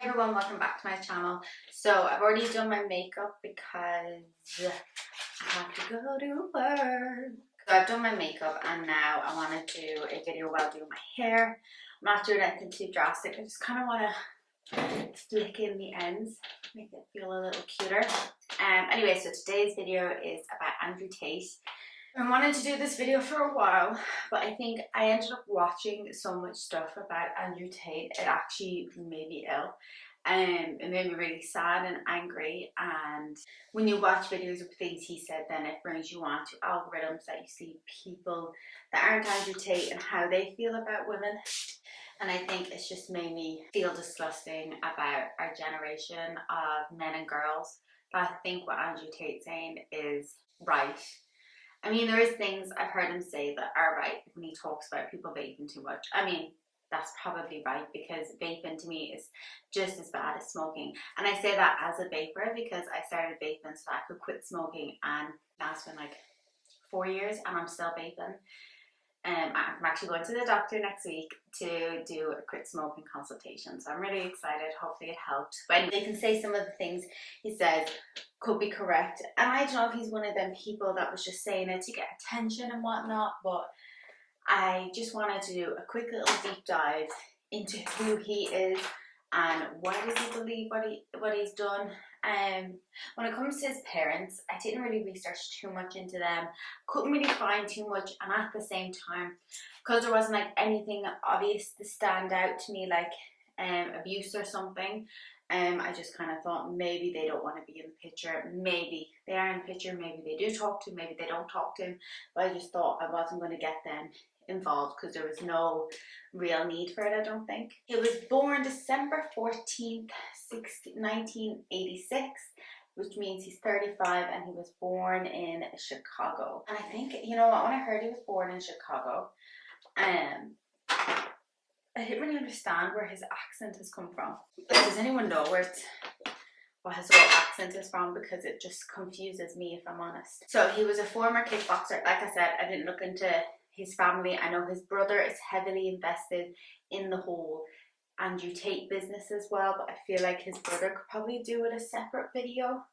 Hey everyone, welcome back to my channel. So I've already done my makeup because I have to go to work. So I've done my makeup and now I want to do a video while doing my hair. I'm not doing anything too drastic. I just kind of want to flick in the ends, make it feel a little cuter. Anyway, so today's video is about Andrew Tate. I wanted to do this video for a while, but I think I ended up watching so much stuff about Andrew Tate, it actually made me ill. It made me really sad and angry, and when you watch videos of things he said, then it brings you on to algorithms that you see people that aren't Andrew Tate and how they feel about women. And I think it's just made me feel disgusting about our generation of men and girls. But I think what Andrew Tate's saying is right. I mean, there is things I've heard him say that are right when he talks about people vaping too much. I mean, that's probably right, because vaping to me is just as bad as smoking. And I say that as a vapor because I started vaping so I could quit smoking, and that's been like 4 years and I'm still vaping. I'm actually going to the doctor next week to do a quit smoking consultation, so I'm really excited. Hopefully it helped. But they can say some of the things he says could be correct, and I don't know if he's one of them people that was just saying it to get attention and whatnot, but I just wanted to do a quick little deep dive into who he is and why does he believe what he's done. When it comes to his parents, I didn't really research too much into them, couldn't really find too much, and at the same time, because there wasn't like anything obvious to stand out to me, like abuse or something, I just kind of thought maybe they don't want to be in the picture, maybe they are in the picture, maybe they do talk to him, maybe they don't talk to him, but I just thought I wasn't going to get them involved because there was no real need for it, I don't think. He was born December 14th, 1986, which means he's 35, and he was born in Chicago. And I think, you know what, when I heard he was born in Chicago, I didn't really understand where his accent has come from. Does anyone know what his whole accent is from? Because it just confuses me, if I'm honest. So he was a former kickboxer. Like I said, I didn't look into his family. I know his brother is heavily invested in the whole Andrew Tate business as well, but I feel like his brother could probably do it a separate video.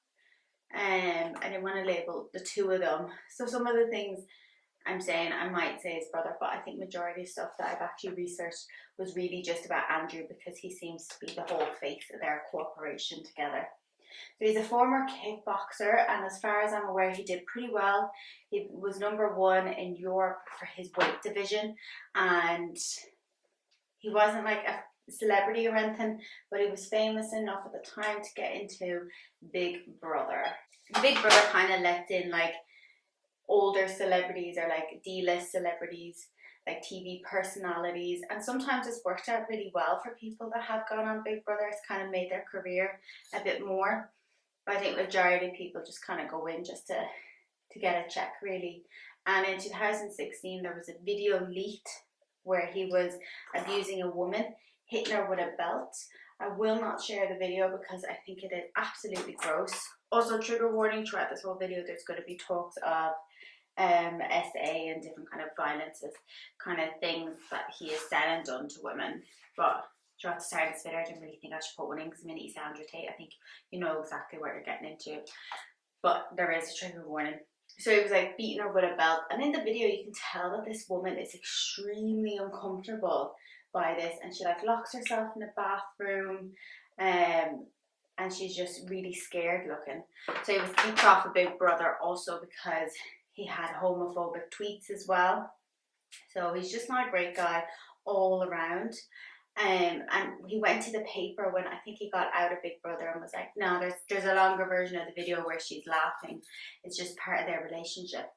I didn't want to label the two of them. So some of the things I'm saying, I might say his brother, but I think majority of stuff that I've actually researched was really just about Andrew, because he seems to be the whole face of their cooperation together. So he's a former kickboxer, and as far as I'm aware, he did pretty well. He was #1 in Europe for his weight division, and he wasn't like a celebrity or anything, but he was famous enough at the time to get into Big Brother. Big Brother kind of lets in like older celebrities or like D-list celebrities, like TV personalities, and sometimes it's worked out really well for people that have gone on Big Brother. It's kind of made their career a bit more, but I think majority of people just kind of go in just to get a check, really. And in 2016 there was a video leaked where he was abusing a woman, hitting her with a belt. I will not share the video because I think it is absolutely gross. Also, trigger warning, throughout this whole video there's going to be talks of SA and different kind of violences, kind of things that he has said and done to women. But throughout the start of this video, I didn't really think I should put one in, because the minute you say Andrew Tate, I think you know exactly what you're getting into. But there is a trigger warning. So he was like beating her with a belt, and in the video you can tell that this woman is extremely uncomfortable by this, and she like locks herself in the bathroom, and she's just really scared looking. So he was kicked off of Big Brother also because he had homophobic tweets as well. So he's just not a great guy all around. And he went to the paper when I think he got out of Big Brother and was like, no, there's a longer version of the video where she's laughing. It's just part of their relationship.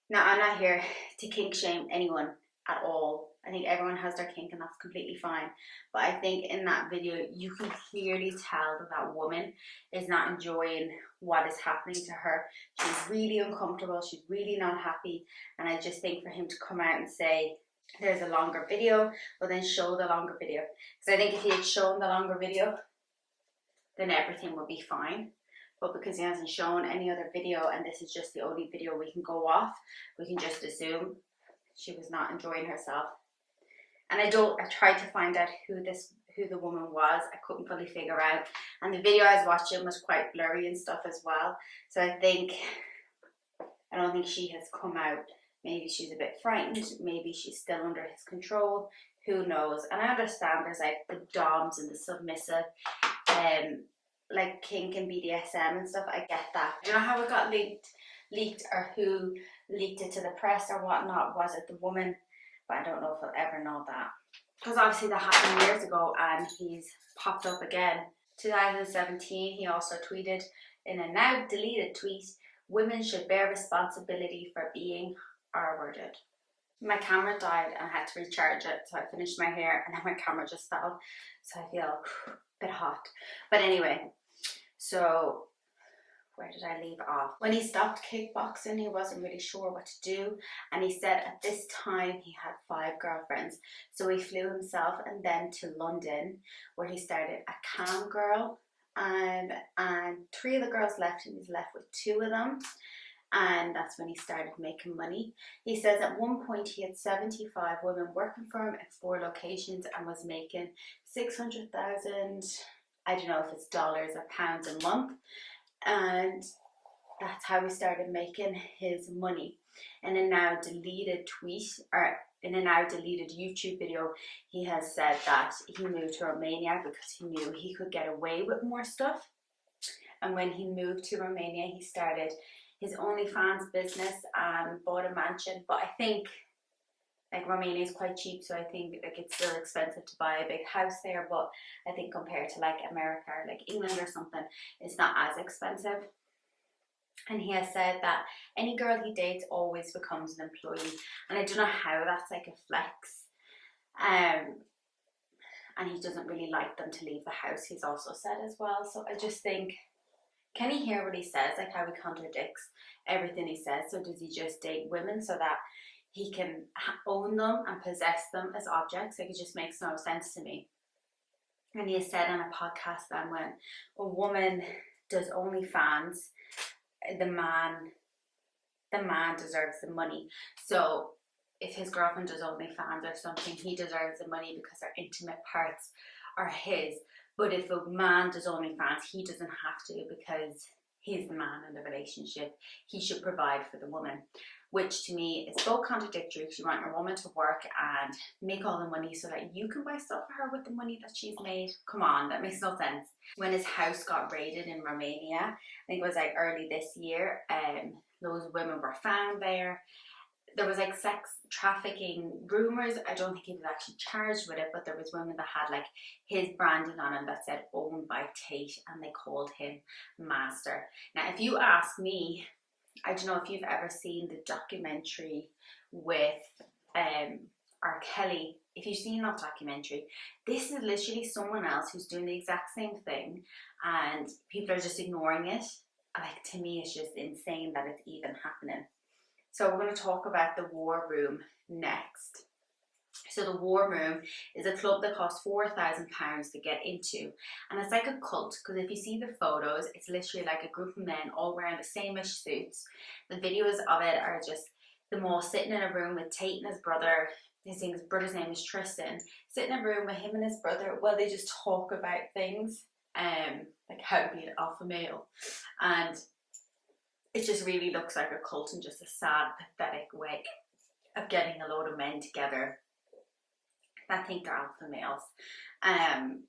Now, I'm not here to kink shame anyone at all. I think everyone has their kink and that's completely fine. But I think in that video, you can clearly tell that that woman is not enjoying what is happening to her. She's really uncomfortable. She's really not happy. And I just think for him to come out and say, there's a longer video, well then show the longer video. Because I think if he had shown the longer video, then everything would be fine. But because he hasn't shown any other video and this is just the only video we can go off, we can just assume she was not enjoying herself. And I tried to find out who the woman was. I couldn't fully figure out, and the video I was watching was quite blurry and stuff as well. So I don't think she has come out. Maybe she's a bit frightened, maybe she's still under his control, who knows. And I understand there's like the doms and the submissive, like kink and BDSM and stuff. I get that. I don't know how it got leaked or who leaked it to the press or whatnot. Was it the woman? But I don't know if we'll ever know that, because obviously that happened years ago and he's popped up again. 2017, he also tweeted in a now deleted tweet, "Women should bear responsibility for being R-worded." My camera died and I had to recharge it, so I finished my hair and then my camera just fell, so I feel a bit hot. But anyway, so where did I leave off? When he stopped kickboxing, he wasn't really sure what to do, and he said at this time he had 5 girlfriends. So he flew himself and then to London, where he started a cam girl, and 3 of the girls left and he's left with 2 of them. And that's when he started making money. He says at one point he had 75 women working for him at 4 locations and was making 600,000, I don't know if it's dollars or pounds a month. And that's how he started making his money. In a now deleted tweet, or in a now deleted YouTube video, he has said that he moved to Romania because he knew he could get away with more stuff. And when he moved to Romania, he started his OnlyFans business and bought a mansion. But I think like Romania is quite cheap, so I think like it's still expensive to buy a big house there, but I think compared to like America or like England or something, it's not as expensive. And he has said that any girl he dates always becomes an employee, and I don't know how that's like a flex. And he doesn't really like them to leave the house, he's also said as well. So I just think, can he hear what he says, like how he contradicts everything he says? So does he just date women so that he can own them and possess them as objects? Like, it just makes no sense to me. And he has said on a podcast that when a woman does OnlyFans, the man deserves the money. So if his girlfriend does OnlyFans or something, he deserves the money because her intimate parts are his. But if a man does OnlyFans, he doesn't have to, because he's the man in the relationship. He should provide for the woman, which to me is so contradictory, because you want your woman to work and make all the money so that you can buy stuff for her with the money that she's made. Come on, that makes no sense. When his house got raided in Romania, I think it was like early this year, those women were found there. There was like sex trafficking rumors. I don't think he was actually charged with it, but there was women that had like his branding on them that said owned by Tate, and they called him Master. Now, if you ask me, I don't know if you've ever seen the documentary with R. Kelly. If you've seen that documentary, this is literally someone else who's doing the exact same thing, and people are just ignoring it. Like, to me, it's just insane that it's even happening. So we're going to talk about the War Room next. So the War Room is a club that costs £4,000 to get into, and it's like a cult, because if you see the photos, it's literally like a group of men all wearing the same-ish suits. The videos of it are just them all sitting in a room with Tate and his brother. His brother's name is Tristan. Sitting in a room with him and his brother while they just talk about things, like how to be an alpha male, and it just really looks like a cult, and just a sad, pathetic way of getting a load of men together that think they're alpha males. And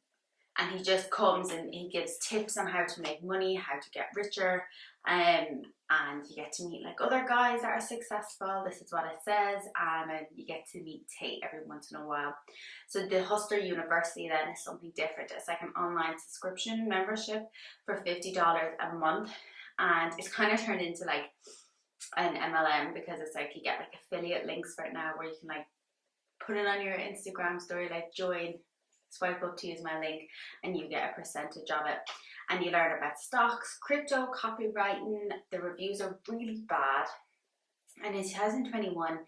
he just comes and he gives tips on how to make money, how to get richer, and you get to meet like other guys that are successful. This is what it says, and you get to meet Tate every once in a while. So the Hustler University then is something different. It's like an online subscription membership for $50 a month. And it's kind of turned into like an MLM, because it's like you get like affiliate links for it now, where you can like put it on your Instagram story, like join, swipe up to use my link, and you get a percentage of it. And you learn about stocks, crypto, copywriting. The reviews are really bad. And in 2021,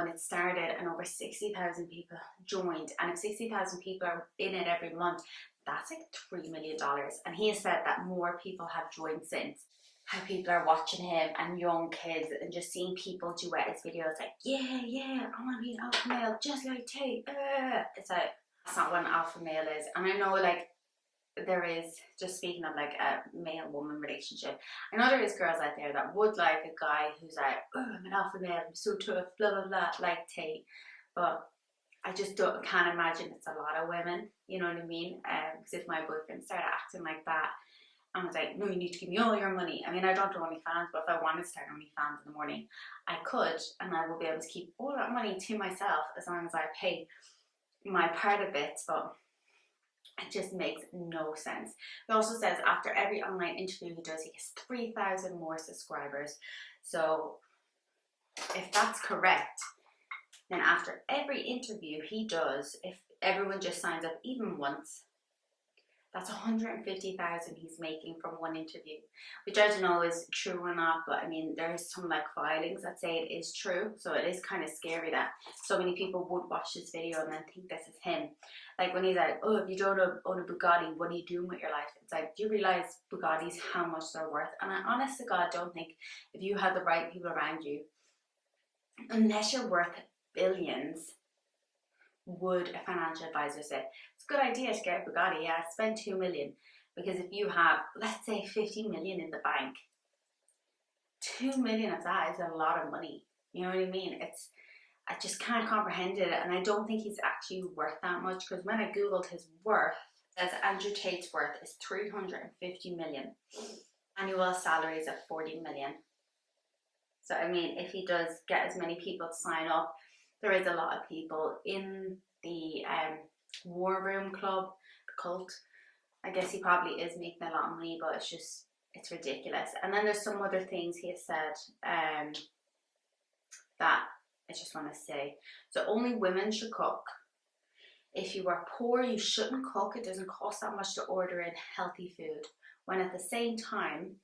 it started, and over 60,000 people joined. And if 60,000 people are in it every month, that's like $3 million. And he has said that more people have joined since. How people are watching him, and young kids, and just seeing people duet his videos like, yeah, I want to be an alpha male just like Tate. It's like, That's not what an alpha male is. And I know, like, there is, just speaking of like a male-woman relationship, I know there is girls out there that would like a guy who's like, oh, I'm an alpha male, I'm so tough, blah blah blah, like Tate. But I just can't imagine it's a lot of women, you know what I mean? Because if my boyfriend started acting like that and was like, no, you need to give me all your money. I mean, I don't do OnlyFans, but if I wanted to start OnlyFans in the morning, I could, and I will be able to keep all that money to myself as long as I pay my part of it. But it just makes no sense. He also says after every online interview he does, he gets 3,000 more subscribers. So if that's correct, then after every interview he does, if everyone just signs up even once, that's 150,000 he's making from one interview, which I don't know is true or not, but I mean, there's some like filings that say it is true, so it is kind of scary that so many people would watch this video and then think this is him. Like when he's like, oh, if you don't own a Bugatti, what are you doing with your life? It's like, do you realize Bugattis, how much they're worth? And I honest to God don't think if you had the right people around you, unless you're worth billions, would a financial advisor say, it's a good idea to get a Bugatti, yeah, spend 2 million. Because if you have, let's say 50 million in the bank, 2 million of that is a lot of money. You know what I mean? I just can't comprehend it, and I don't think he's actually worth that much, because when I googled his worth, it says Andrew Tate's worth is 350 million. Annual salary is at 40 million. So I mean, if he does get as many people to sign up, there is a lot of people in the War Room Club, the cult. I guess he probably is making a lot of money, but it's ridiculous. And then there's some other things he has said that I just want to say. So only women should cook. If you are poor, you shouldn't cook. It doesn't cost that much to order in healthy food. When at the same time,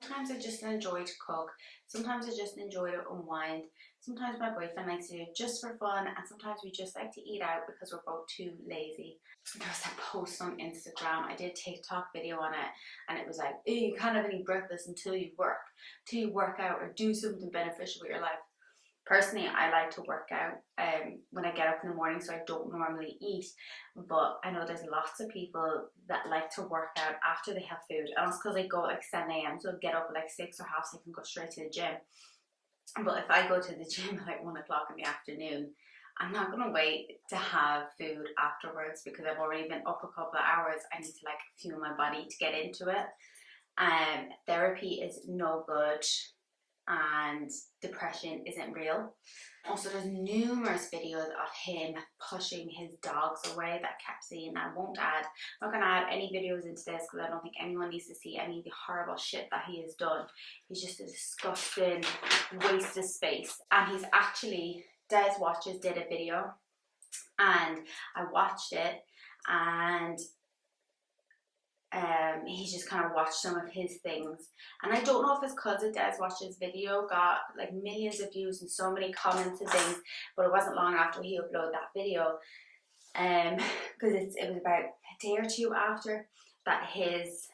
sometimes I just enjoy to cook. Sometimes I just enjoy to unwind. Sometimes my boyfriend likes to do it just for fun, and sometimes we just like to eat out because we're both too lazy. There was a post on Instagram, I did a TikTok video on it, and it was like, ew, you can't have any breakfast until you work out or do something beneficial with your life. Personally, I like to work out when I get up in the morning, so I don't normally eat. But I know there's lots of people that like to work out after they have food. And it's because I go at like 7 a.m. So I get up at like 6 or half 6 and go straight to the gym. But if I go to the gym at like 1 o'clock in the afternoon, I'm not going to wait to have food afterwards, because I've already been up a couple of hours. I need to like fuel my body to get into it. Therapy is no good, and depression isn't real. Also, there's numerous videos of him pushing his dogs away that I kept seeing. I won't add, I'm not going to add any videos into this because I don't think anyone needs to see any of the horrible shit that he has done. He's just a disgusting waste of space. And he's actually, Des Watches did a video and I watched it, and he's just kind of watched some of his things, and I don't know if it's because of Des Watch's video got like millions of views and so many comments and things, but it wasn't long after he uploaded that video, because it was about a day or two after that his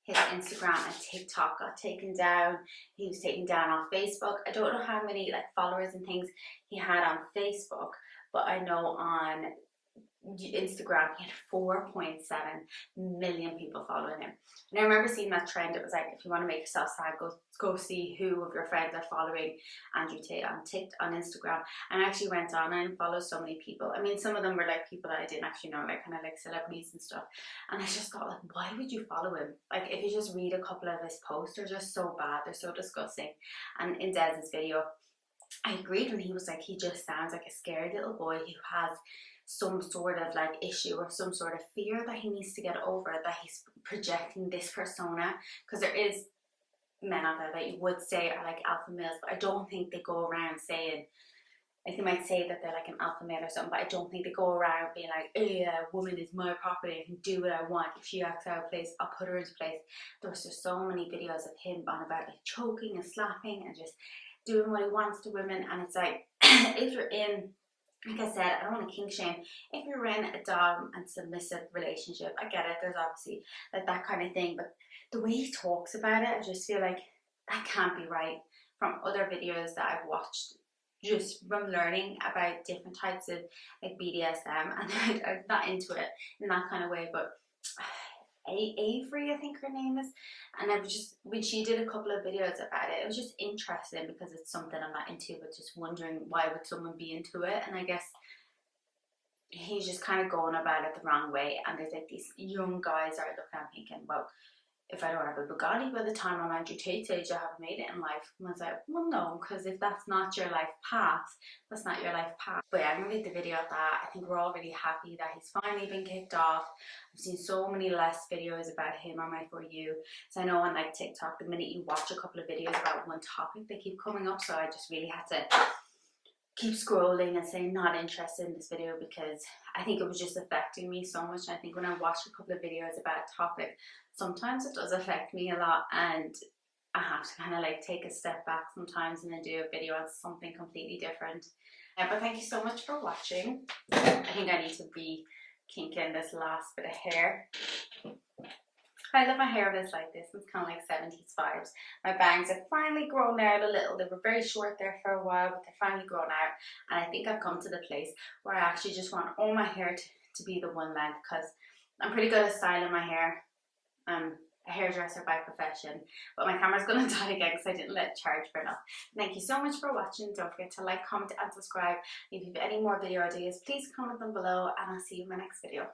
Instagram and TikTok got taken down. He was taken down on Facebook. I don't know how many like followers and things he had on Facebook, but I know on Instagram he had 4.7 million people following him. And I remember seeing that trend. It was like, if you want to make yourself sad, go see who of your friends are following Andrew Tate on Instagram. And I actually went on and followed so many people. I mean, some of them were like people that I didn't actually know, like kind of like celebrities and stuff. And I just thought, like, why would you follow him? Like, if you just read a couple of his posts, they're just so bad, they're so disgusting. And in Dez's video, I agreed when he was like, he just sounds like a scared little boy who has some sort of like issue or some sort of fear that he needs to get over, that he's projecting this persona. Because there is men out there that you would say are like alpha males, but I don't think they go around saying, like, they might say that they're like an alpha male or something, but I don't think they go around being like, oh yeah, a woman is my property, I can do what I want, if she acts out of place, I'll put her into place. There's just so many videos of him on about like choking and slapping and just doing what he wants to women. And it's like, if you're in, like I said, I don't want to kink shame, if you're in a dom and submissive relationship, I get it, there's obviously like that kind of thing, but the way he talks about it, I just feel like that can't be right. From other videos that I've watched, just from learning about different types of like BDSM, and I'm not into it in that kind of way, but Avery, I think her name is, and I was just, when she did a couple of videos about it, it was just interesting because it's something I'm not into, but just wondering why would someone be into it. And I guess he's just kind of going about it the wrong way, and there's like these young guys are looking at me thinking, well, if I don't have a Bugatti by the time I'm at your tate age, I haven't made it in life. And I was like, well, no, because if that's not your life path, that's not your life path. But yeah, I'm gonna leave the video at that. I think we're all really happy that he's finally been kicked off. I've seen so many less videos about him on my For You. So I know on like TikTok, the minute you watch a couple of videos about one topic, they keep coming up. So I just really had to keep scrolling and saying not interested in this video, because I think it was just affecting me so much. And I think when I watch a couple of videos about a topic, sometimes it does affect me a lot, and I have to kind of like take a step back sometimes and then do a video on something completely different. But thank you so much for watching. I think I need to re-kink in this last bit of hair. I love my hair is like this. It's kind of like 70s vibes. My bangs have finally grown out a little. They were very short there for a while, but they're finally grown out. And I think I've come to the place where I actually just want all my hair to be the one length, because I'm pretty good at styling my hair. I'm a hairdresser by profession, but my camera's going to die again because I didn't let it charge for enough. Thank you so much for watching. Don't forget to like, comment and subscribe. If you have any more video ideas, please comment them below, and I'll see you in my next video.